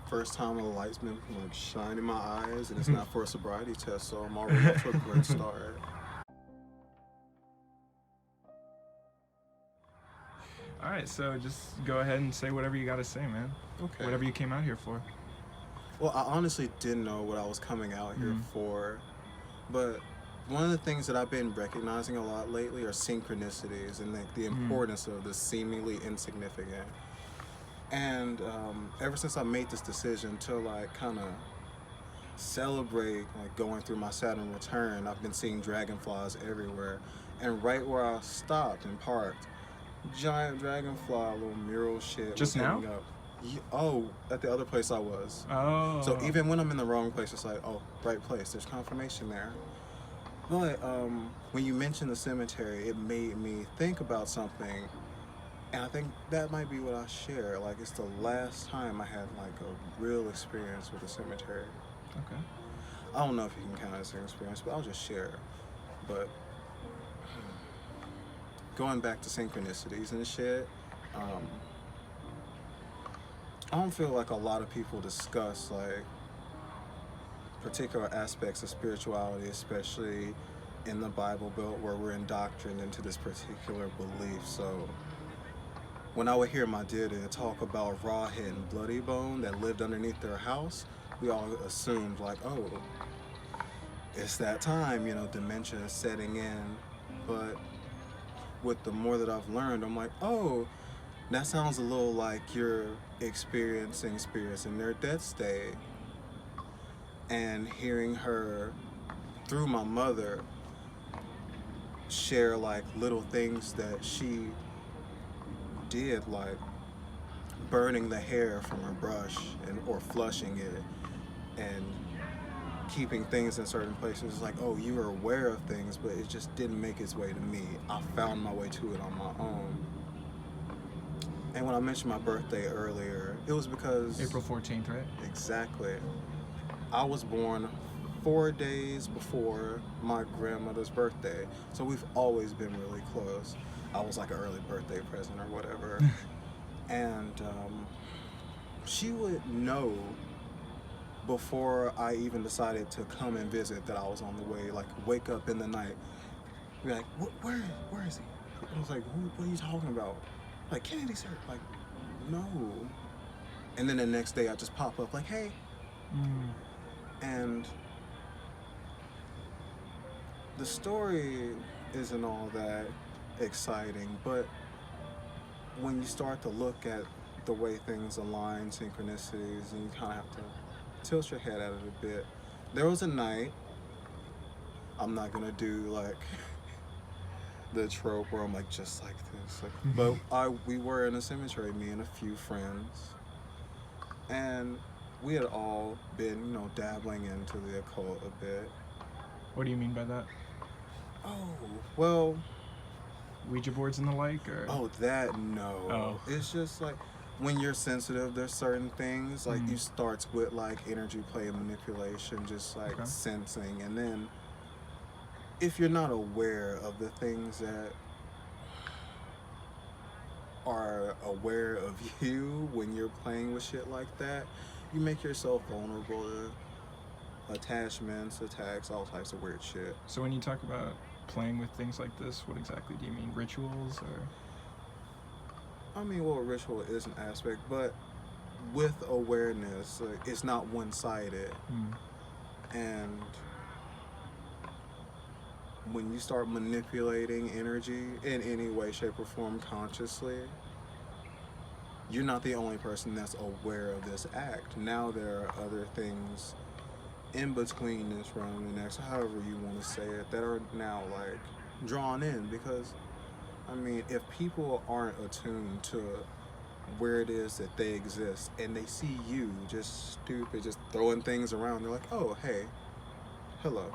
first time the light's been like shining my eyes, and it's not for a sobriety test, so I'm already off to a great start. All right, so just go ahead and say whatever you got to say, man. Okay. Whatever you came out here for. Well, I honestly didn't know what I was coming out here for, but one of the things that I've been recognizing a lot lately are synchronicities and like the importance of the seemingly insignificant. And ever since I made this decision to like kind of celebrate like going through my Saturn return, I've been seeing dragonflies everywhere. And right where I stopped and parked, giant dragonfly, little mural shit. Just was now? hanging up. Oh, at the other place I was. Oh. So even when I'm in the wrong place, it's like, oh, right place. There's confirmation there. But when you mentioned the cemetery, it made me think about something. And I think that might be what I share. Like, it's the last time I had like a real experience with the cemetery. Okay. I don't know if you can count it as an experience, but I'll just share. But going back to synchronicities and shit, I don't feel like a lot of people discuss like particular aspects of spirituality, especially in the Bible Belt where we're indoctrined into this particular belief. So when I would hear my dad talk about Rawhead and Bloody Bone that lived underneath their house, we all assumed like, oh, it's that time, you know, dementia is setting in. But with the more that I've learned, I'm like, oh, that sounds a little like you're experiencing spirits in their death state. And hearing her, through my mother, share like little things that she did, like burning the hair from her brush or flushing it and keeping things in certain places. Like, oh, you were aware of things, but it just didn't make its way to me. I found my way to it on my own. And when I mentioned my birthday earlier, it was because April 14th, right? Exactly. I was born 4 days before my grandmother's birthday, so we've always been really close. I was like an early birthday present or whatever. And she would know before I even decided to come and visit that I was on the way, like wake up in the night, be like, where is he? I was like, what are you talking about? Like, Kennedy, sir. Like, no. And then the next day I just pop up like, hey. And the story isn't all that exciting, but when you start to look at the way things align, synchronicities, and you kind of have to tilt your head at it a bit. There was a night, I'm not gonna do like the trope where I'm like just like this, like, but we were in a cemetery, me and a few friends, and we had all been, you know, dabbling into the occult a bit. What do you mean by that? Oh, well, Ouija boards and the like, or? Oh, that, no. Oh. It's just like, when you're sensitive, there's certain things, like you start with like energy play and manipulation, just like sensing, and then if you're not aware of the things that are aware of you when you're playing with shit like that, you make yourself vulnerable to attachments, attacks, all types of weird shit. So when you talk about playing with things like this, what exactly do you mean? Rituals, or? I mean, well, ritual is an aspect, but with awareness, it's not one-sided. And when you start manipulating energy in any way, shape, or form consciously, you're not the only person that's aware of this act. Now there are other things in between this realm and the next, however you want to say it, that are now like drawn in, because I mean, if people aren't attuned to where it is that they exist and they see you just stupid, just throwing things around, they're like, oh, hey, hello.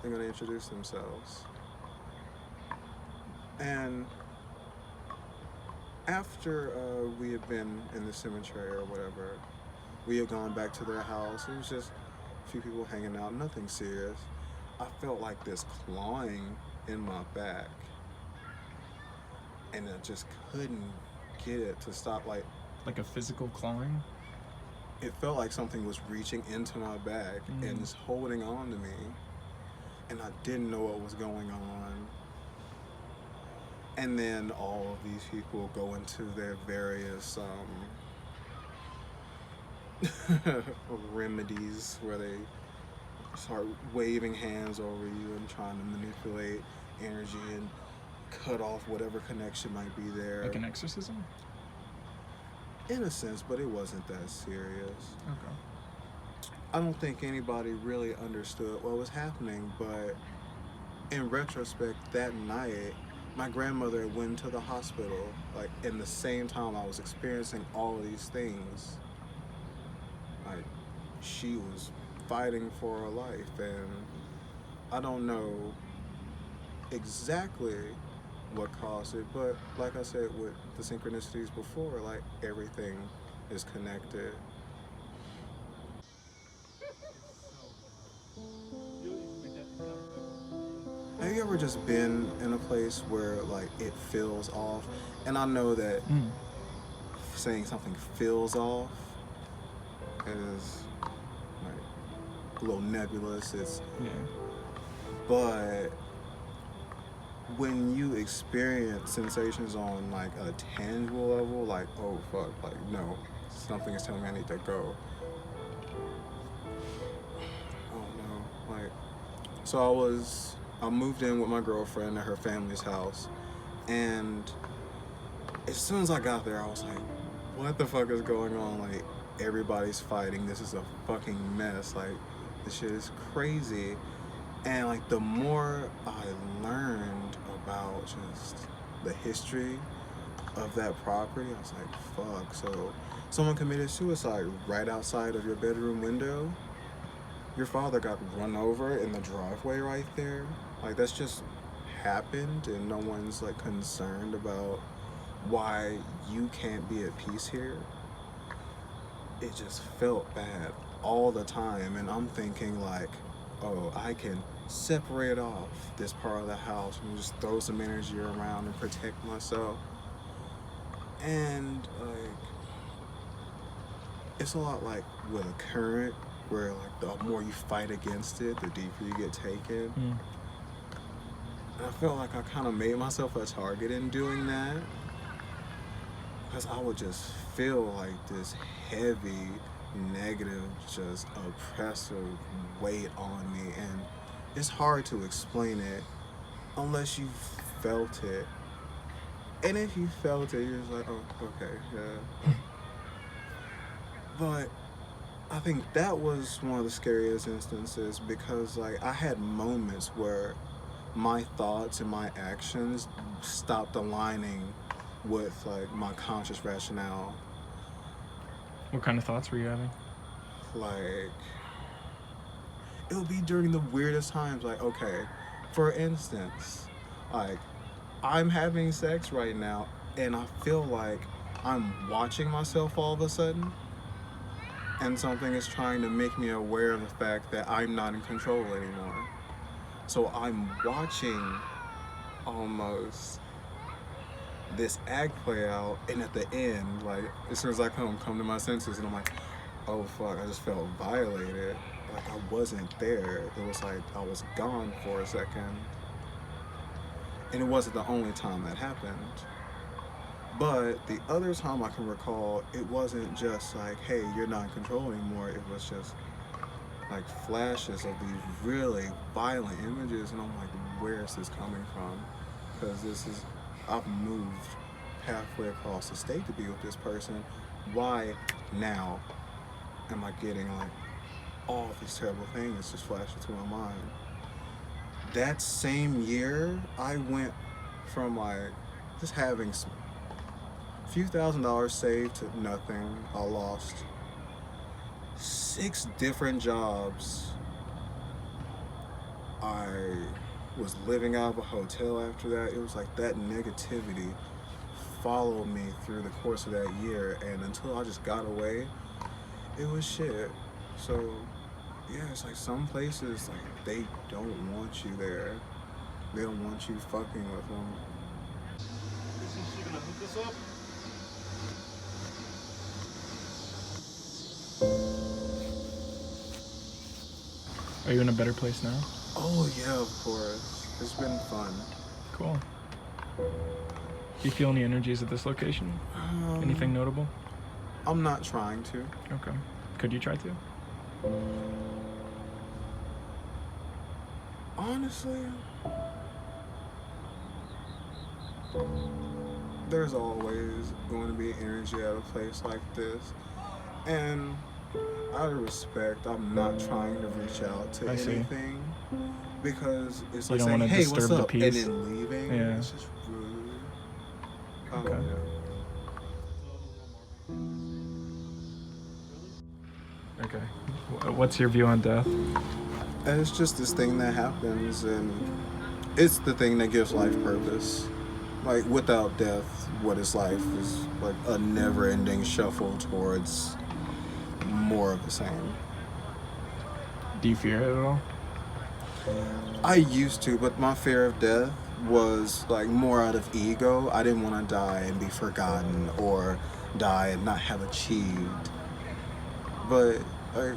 They're going to introduce themselves. And after we had been in the cemetery or whatever, we had gone back to their house. It was just a few people hanging out, nothing serious. I felt like this clawing in my back, and I just couldn't get it to stop. Like a physical clawing? it felt like something was reaching into my back and just holding on to me, and I didn't know what was going on. And then all of these people go into their various remedies where they start waving hands over you and trying to manipulate energy and cut off whatever connection might be there. Like an exorcism? In a sense, but it wasn't that serious. Okay. I don't think anybody really understood what was happening, but in retrospect, that night, my grandmother went to the hospital, like, in the same time I was experiencing all of these things. Like, she was fighting for her life, and I don't know exactly what caused it, but like I said with the synchronicities before, like, everything is connected. Have you ever just been in a place where, like, it feels off? And I know that saying something feels off is, like, a little nebulous. Yeah. But when you experience sensations on, like, a tangible level, like, oh fuck, like, no, something is telling me I need to go. Oh no, like, so I moved in with my girlfriend at her family's house, and as soon as I got there, I was like, what the fuck is going on? Like, everybody's fighting. This is a fucking mess. Like, this shit is crazy. And, like, the more I learned about just the history of that property, I was like, fuck. So someone committed suicide right outside of your bedroom window. Your father got run over in the driveway right there. Like, that's just happened, and no one's, like, concerned about why you can't be at peace here. It just felt bad all the time, and I'm thinking, like, oh, I can separate off this part of the house and just throw some energy around and protect myself. And, like, it's a lot like with a current, where, like, the more you fight against it, the deeper you get taken. And I felt like I kind of made myself a target in doing that, because I would just feel like this heavy, negative, just oppressive weight on me, and it's hard to explain it unless you felt it. And if you felt it, you're just like, oh, okay, yeah. But I think that was one of the scariest instances, because, like, I had moments where my thoughts and my actions stopped aligning with, like, my conscious rationale. What kind of thoughts were you having? Like, it would be during the weirdest times. Like, okay, for instance, like, I'm having sex right now, and I feel like I'm watching myself all of a sudden, and something is trying to make me aware of the fact that I'm not in control anymore. So I'm watching almost this act play out, and at the end, like, as soon as I come to my senses, and I'm like, oh fuck, I just felt violated. Like, I wasn't there. It was like I was gone for a second. And it wasn't the only time that happened. But the other time I can recall, it wasn't just like, hey, you're not in control anymore. It was just like flashes of these really violent images, and I'm like, where is this coming from? Because I've moved halfway across the state to be with this person. Why now am I getting, like, all of these terrible things just flash into my mind? That same year, I went from, like, just having a few $1,000s saved to nothing. I lost 6 different jobs. I was living out of a hotel after that. It was like that negativity followed me through the course of that year, and until I just got away, it was shit. So yeah, it's like some places, like, they don't want you there. They don't want you fucking with them. Isn't she gonna hook us up? Are you in a better place now? Oh yeah, of course. It's been fun. Cool. Do you feel any energies at this location? Anything notable? I'm not trying to. Okay. Could you try to? Honestly, there's always going to be energy at a place like this. And out of respect, I'm not trying to reach out to I see. anything. Because it's You like don't saying, wanna hey, what's disturb the up? And peace. then leaving. Yeah. It's just rude. Okay. Okay. What's your view on death? And it's just this thing that happens, and it's the thing that gives life purpose. Like, without death, what is life is like a never-ending shuffle towards more of the same. Do you fear it at all? I used to, but my fear of death was like more out of ego. I didn't want to die and be forgotten or die and not have achieved. But like,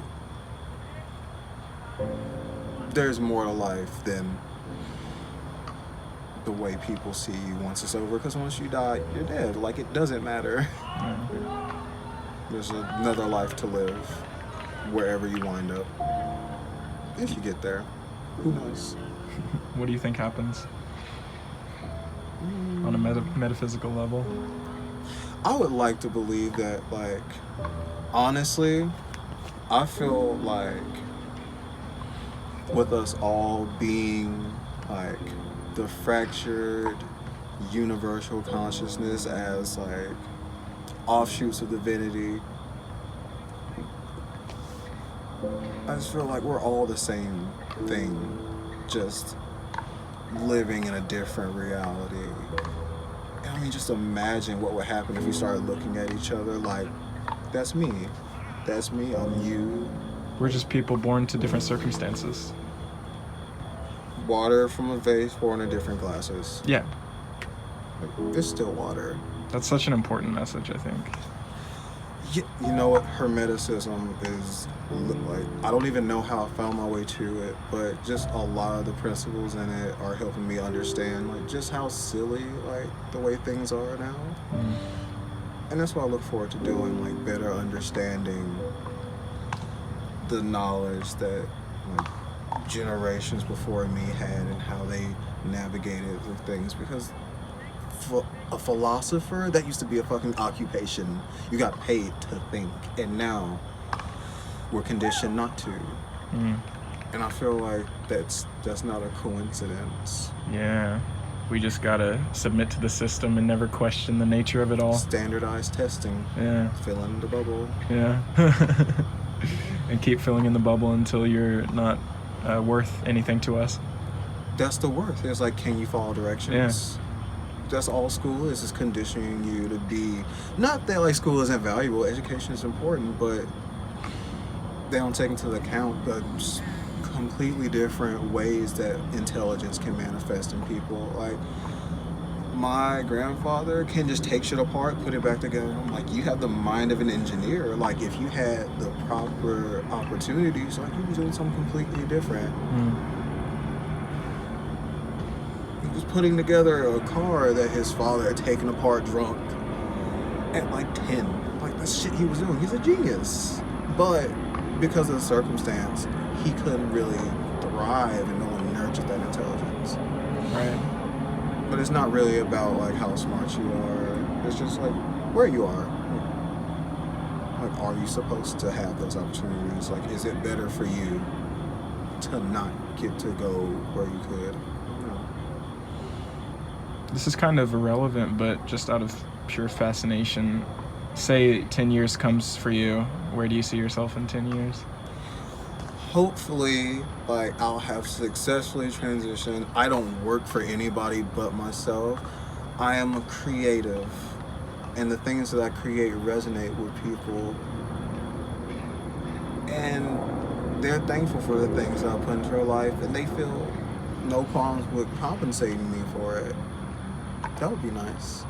there's more to life than the way people see you once it's over. Because once you die, you're dead. Like, it doesn't matter. Yeah. There's another life to live wherever you wind up. If you get there. Who knows? What do you think happens on a metaphysical level? I would like to believe that, like, honestly, I feel like with us all being, like, the fractured universal consciousness as, like, offshoots of divinity, I just feel like we're all the same thing, just living in a different reality. I mean, just imagine what would happen if we started looking at each other like, that's me, I'm you. We're just people born to different circumstances. Water from a vase poured in different glasses. Yeah, It's still water. that's such an important message, I think. You know what? Hermeticism is like, I don't even know how I found my way to it, but just a lot of the principles in it are helping me understand, like, just how silly, like, the way things are now. And that's what I look forward to doing, like, better understanding the knowledge that, like, generations before me had and how they navigated with things. Because for a philosopher, that used to be a fucking occupation. You got paid to think, and now we're conditioned not to. And I feel like that's not a coincidence. Yeah, we just gotta submit to the system and never question the nature of it all. Standardized testing. Yeah. Fill in the bubble. Yeah. And keep filling in the bubble until you're not worth anything to us. That's the worth. It's like, can you follow directions? That's all school is conditioning you to be. Not that, like, school isn't valuable, education is important, but they don't take into account the completely different ways that intelligence can manifest in people. Like, my grandfather can just take shit apart, put it back together. I'm like, you have the mind of an engineer. Like, if you had the proper opportunities, like, you'd be doing something completely different. He was putting together a car that his father had taken apart drunk at like 10. Like, that's shit he was doing. He's a genius. But because of the circumstance, he couldn't really thrive, and no one nurtured that intelligence. Right. But it's not really about, like, how smart you are. It's just, like, where you are. Like, are you supposed to have those opportunities? Like, is it better for you to not get to go where you could? This is kind of irrelevant, but just out of pure fascination, say 10 years comes for you, where do you see yourself in 10 years? Hopefully, like, I'll have successfully transitioned. I don't work for anybody but myself. I am a creative, and the things that I create resonate with people, and they're thankful for the things that I put into their life, and they feel no qualms with compensating me for it. That would be nice.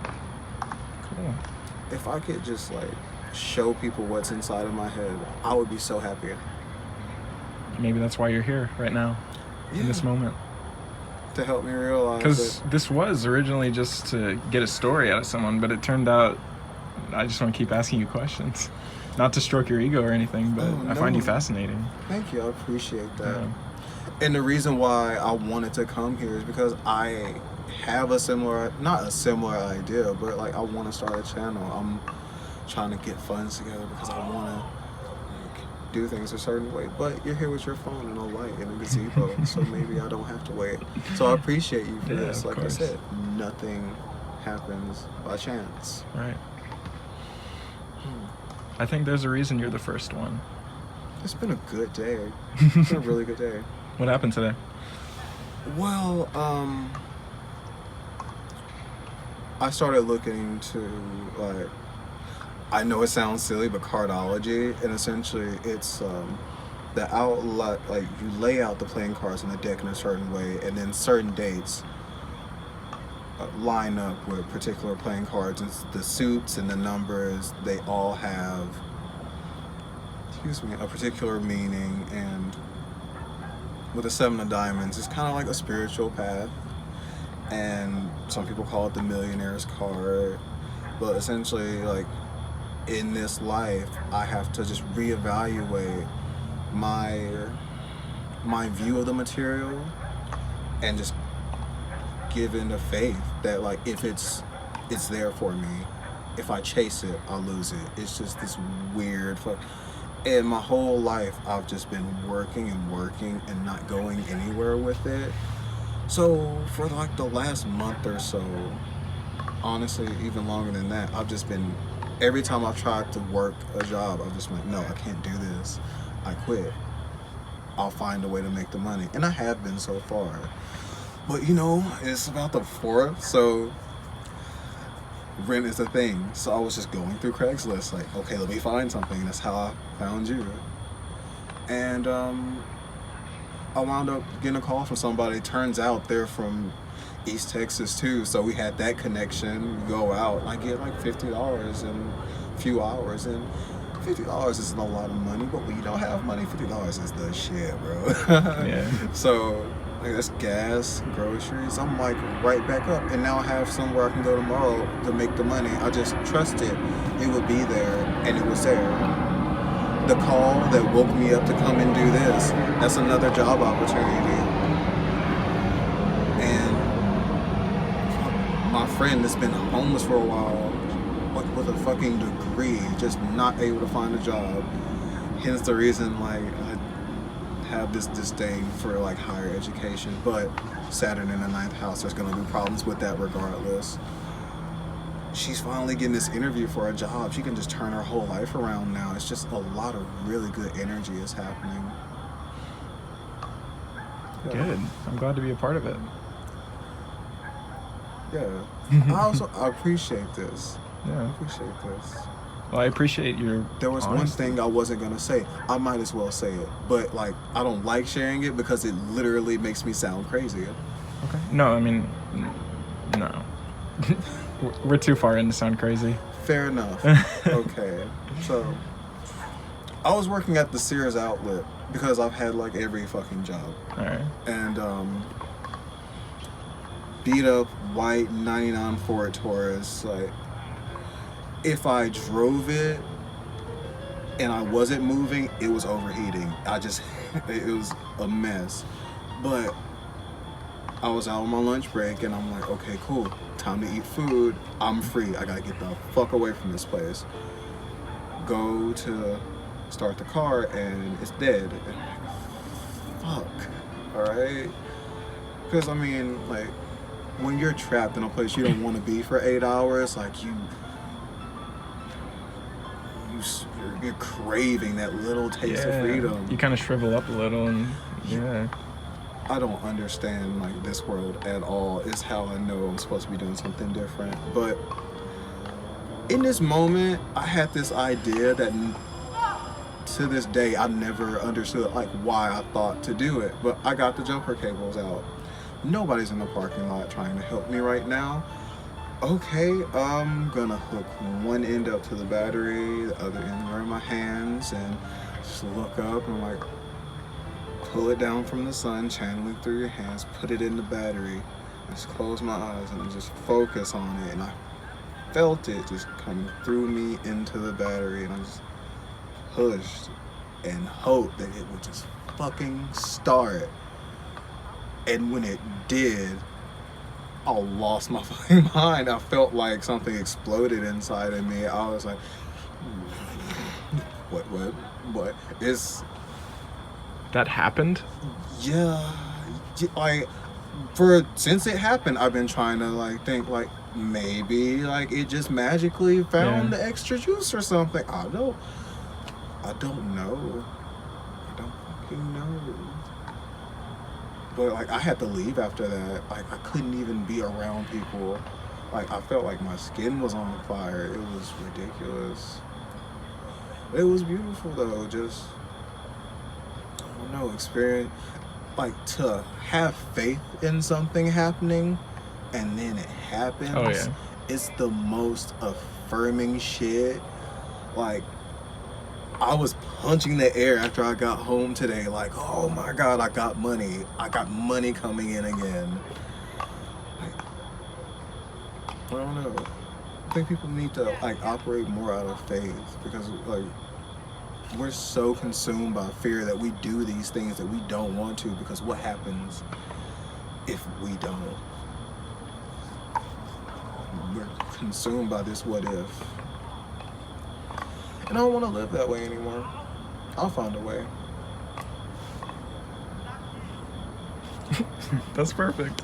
Cool. If I could just, like, show people what's inside of my head, I would be so happy. maybe that's why you're here right now, in this moment. To help me realize Because that this was originally just to get a story out of someone, but it turned out I just want to keep asking you questions. Not to stroke your ego or anything, but Oh, I find you no. fascinating. Thank you, I appreciate that. Yeah. And the reason why I wanted to come here is because I have not a similar idea, but like I want to start a channel. I'm trying to get funds together because I want to do things a certain way. But you're here with your phone and a light and a gazebo, so maybe I don't have to wait. So I appreciate you for Yeah, this. of Like course. I said, nothing happens by chance. Right. I think there's a reason you're the first one. It's been a good day. It's been a really good day. What happened today? Well, I started looking into, like, I know it sounds silly, but cardology, and essentially it's the outlet, like you lay out the playing cards in the deck in a certain way, and then certain dates line up with particular playing cards, and the suits and the numbers, they all have, a particular meaning. And with the Seven of Diamonds, it's kind of like a spiritual path, and some people call it the Millionaire's card, but essentially, like, in this life, I have to just reevaluate my view of the material and just give in the faith that, like, if it's there for me, if I chase it, I'll lose it. It's just this weird and my whole life I've just been working and not going anywhere with it. So for like the last month or so, honestly even longer than that, I've just been, every time I've tried to work a job, I've just been like, no, I can't do this, I quit. I'll find a way to make the money, and I have been so far. But it's about the 4th, so rent is a thing. So I was just going through Craigslist, like, okay, let me find something. That's how I found you. And I wound up getting a call from somebody. Turns out they're from East Texas too, so we had that connection. We go out, and I get like $50 in a few hours, and $50 isn't a lot of money, but when you don't have money, $50 is the shit, bro. Yeah. So like, that's gas, groceries. I'm like right back up, and now I have somewhere I can go tomorrow to make the money. I just trusted it would be there, and it was there. The call that woke me up to come and do this, that's another job opportunity. And my friend that's been homeless for a while, with a fucking degree, just not able to find a job. Hence the reason, like, I have this disdain for like higher education. But Saturn in the 9th house, there's gonna be problems with that regardless. She's finally getting this interview for a job. She can just turn her whole life around now. It's just a lot of really good energy is happening. Yeah. Good. I'm glad to be a part of it. Yeah. I appreciate this. Yeah. I appreciate this. Well, I appreciate your There was honesty. one thing I wasn't gonna say. I might as well say it, but like I don't like sharing it because it literally makes me sound crazy. Okay. No, I mean, no. We're too far in to sound crazy. Fair enough. Okay. So I was working at the Sears outlet because I've had like every fucking job. All right. And beat up white 99 Ford Taurus, like, if I drove it and I wasn't moving, it was overheating. It was a mess. But I was out on my lunch break and I'm like, okay, cool, time to eat food. I'm free. I gotta get the fuck away from this place. Go to start the car and it's dead. Fuck. Alright? Because, I mean, like, when you're trapped in a place you don't want to be for 8 hours, like, you're craving that little taste of freedom. You kind of shrivel up a little, and yeah. I don't understand like this world at all. It's how I know I'm supposed to be doing something different. But in this moment, I had this idea that to this day I never understood like why I thought to do it. But I got the jumper cables out. Nobody's in the parking lot trying to help me right now. Okay, I'm gonna hook one end up to the battery, the other end are in my hands, and just look up and I'm like, pull it down from the sun, channeling through your hands, put it in the battery, just close my eyes and just focus on it. And I felt it just come through me into the battery, and I just pushed and hoped that it would just fucking start. And when it did, I lost my fucking mind. I felt like something exploded inside of me. I was like, what? It's... That happened? Yeah, like, since it happened, I've been trying to, like, think, like, maybe, like, it just magically found the extra juice or something. I don't know. I don't fucking know. But, like, I had to leave after that. Like, I couldn't even be around people. Like, I felt like my skin was on fire. It was ridiculous. It was beautiful, though. Just, I don't know, experience. Like, to have faith in something happening and then it happens. Oh, yeah. It's the most affirming shit. Like, I was punching the air after I got home today. Like, oh my God, I got money. I got money coming in again. Like, I don't know. I think people need to, like, operate more out of faith, because, like, we're so consumed by fear that we do these things that we don't want to, because what happens if we don't? We're consumed by this what if. And I don't want to live that way anymore. I'll find a way. That's perfect.